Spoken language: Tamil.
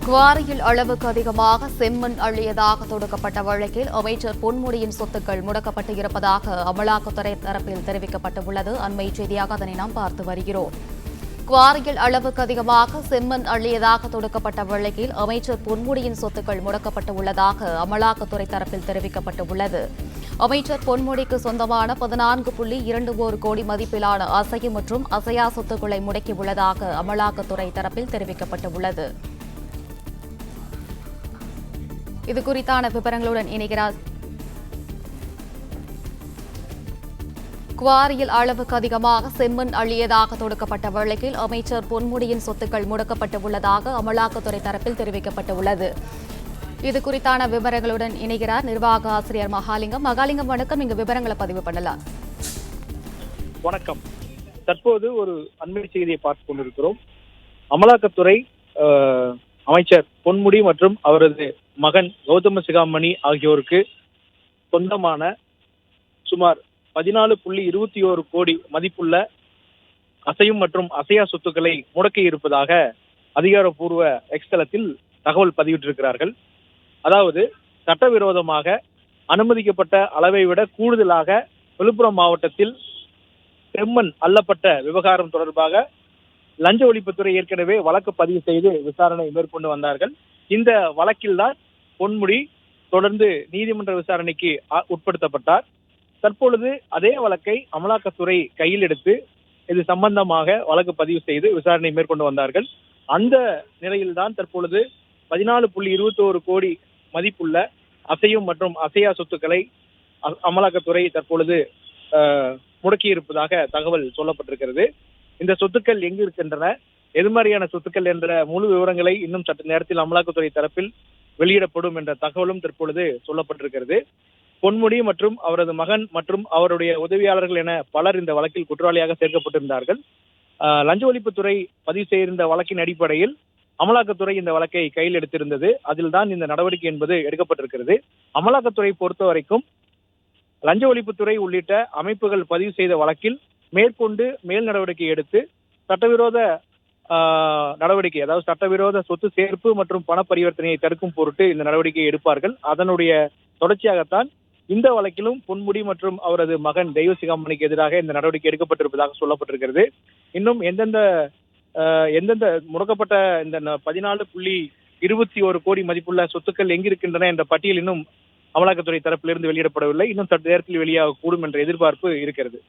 குவாரியில் அளவுக்கு அதிகமாக செம்மண் அள்ளியதாக தொடுக்கப்பட்ட வழக்கில் அமைச்சர் பொன்முடியின் சொத்துக்கள் முடக்கப்பட்டு இருப்பதாக அமலாக்கத்துறை தரப்பில் தெரிவிக்கப்பட்டுள்ளது. அண்மை செய்தியாக அதனை நாம் பார்த்து வருகிறோம். குவாரியில் அளவுக்கு அதிகமாக செம்மண் அள்ளியதாக தொடுக்கப்பட்ட வழக்கில் அமைச்சர் பொன்முடியின் சொத்துக்கள் முடக்கப்பட்டு உள்ளதாக அமலாக்கத்துறை தரப்பில் தெரிவிக்கப்பட்டுள்ளது. அமைச்சர் பொன்முடிக்கு சொந்தமான 14.21 கோடி மதிப்பிலான அசையும் மற்றும் அசையா சொத்துக்களை முடக்கியுள்ளதாக அமலாக்கத்துறை தரப்பில் தெரிவிக்கப்பட்டுள்ளது. இது குறித்தான விவரங்களுடன் இணைகிறார். குவாரியில் அளவுக்கு அதிகமாக செம்மண் அள்ளியதாக தொடுக்கப்பட்ட வழக்கில் அமைச்சர் பொன்முடியின் சொத்துக்கள் முடக்கப்பட்டுள்ளதாக அமலாக்கத்துறை தரப்பில் தெரிவிக்கப்பட்டுள்ளது. இது குறித்தான விவரங்களுடன் இணைகிறார் நிர்வாக ஆசிரியர் மகாலிங்கம். மகாலிங்கம் வணக்கம். இங்கு விவரங்களை பதிவு பண்ணலாம். வணக்கம். தற்போது ஒரு அண்மை செய்தியை பார்த்துக் கொண்டிருக்கிறோம். அமலாக்கத்துறை அமைச்சர் பொன்முடி மற்றும் அவரது மகன் கௌதம சிகாமணி ஆகியோருக்கு சொந்தமான சுமார் 14.21 கோடி மதிப்புள்ள அசையும் மற்றும் அசையா சொத்துக்களை முடக்கி இருப்பதாக அதிகாரப்பூர்வ எக்ஸ் தளத்தில் தகவல் பதிவிட்டிருக்கிறார்கள். அதாவது சட்டவிரோதமாக அனுமதிக்கப்பட்ட அளவை விட கூடுதலாக விழுப்புரம் மாவட்டத்தில் செம்மண் அள்ளப்பட்ட விவகாரம் தொடர்பாக லஞ்ச ஒழிப்புத்துறை ஏற்கனவே வழக்கு பதிவு செய்து விசாரணை மேற்கொண்டு வந்தார்கள். இந்த வழக்கில்தான் பொன்முடி தொடர்ந்து நீதிமன்ற விசாரணைக்கு உட்படுத்தப்பட்டார். தற்பொழுது அதே வழக்கை அமலாக்கத்துறை கையில் எடுத்து இது சம்பந்தமாக வழக்கு பதிவு செய்து விசாரணை மேற்கொண்டு வந்தார்கள். அந்த நிலையில்தான் தற்பொழுது 14.21 கோடி மதிப்புள்ள அசையும் மற்றும் அசையா சொத்துக்களை அமலாக்கத்துறை தற்பொழுது முடக்கியிருப்பதாக தகவல் சொல்லப்பட்டிருக்கிறது. இந்த சொத்துக்கள் எங்கு இருக்கின்றன, எது மாதிரியான சொத்துக்கள் என்ற முழு விவரங்களை இன்னும் சற்று நேரத்தில் அமலாக்கத்துறை தரப்பில் வெளியிடப்படும் என்ற தகவலும் தற்பொழுது சொல்லப்பட்டிருக்கிறது. பொன்முடி மற்றும் அவரது மகன் மற்றும் அவருடைய உதவியாளர்கள் என பலர் இந்த வழக்கில் குற்றவாளியாக சேர்க்கப்பட்டிருந்தார்கள். லஞ்ச ஒழிப்புத்துறை பதிவு செய்திருந்த வழக்கின் அடிப்படையில் அமலாக்கத்துறை இந்த வழக்கை கையில் எடுத்திருந்தது. அதில் தான் இந்த நடவடிக்கை என்பது எடுக்கப்பட்டிருக்கிறது. அமலாக்கத்துறை பொறுத்த வரைக்கும் லஞ்ச ஒழிப்புத்துறை உள்ளிட்ட அமைப்புகள் பதிவு செய்த வழக்கில் மேற்கொண்டு மேல் நடவடிக்கை எடுத்து சட்டவிரோத நடவடிக்கை, அதாவது சட்டவிரோத சொத்து சேர்ப்பு மற்றும் பண பரிவர்த்தனையை தடுக்கும் பொருட்டு இந்த நடவடிக்கையை எடுப்பார்கள். அதனுடைய தொடர்ச்சியாகத்தான் இந்த வழக்கிலும் பொன்முடி மற்றும் அவரது மகன் தெய்வ சிகாமணிக்கு எதிராக இந்த நடவடிக்கை எடுக்கப்பட்டிருப்பதாக சொல்லப்பட்டிருக்கிறது. இன்னும் எந்தெந்த முடக்கப்பட்ட இந்த 14.21 கோடி மதிப்புள்ள சொத்துக்கள் எங்கிருக்கின்றன என்ற பட்டியல் இன்னும் அமலாக்கத்துறை தரப்பிலிருந்து வெளியிடப்படவில்லை. இன்னும் சற்று நேரத்தில் வெளியாக கூடும் என்ற எதிர்பார்ப்பு இருக்கிறது.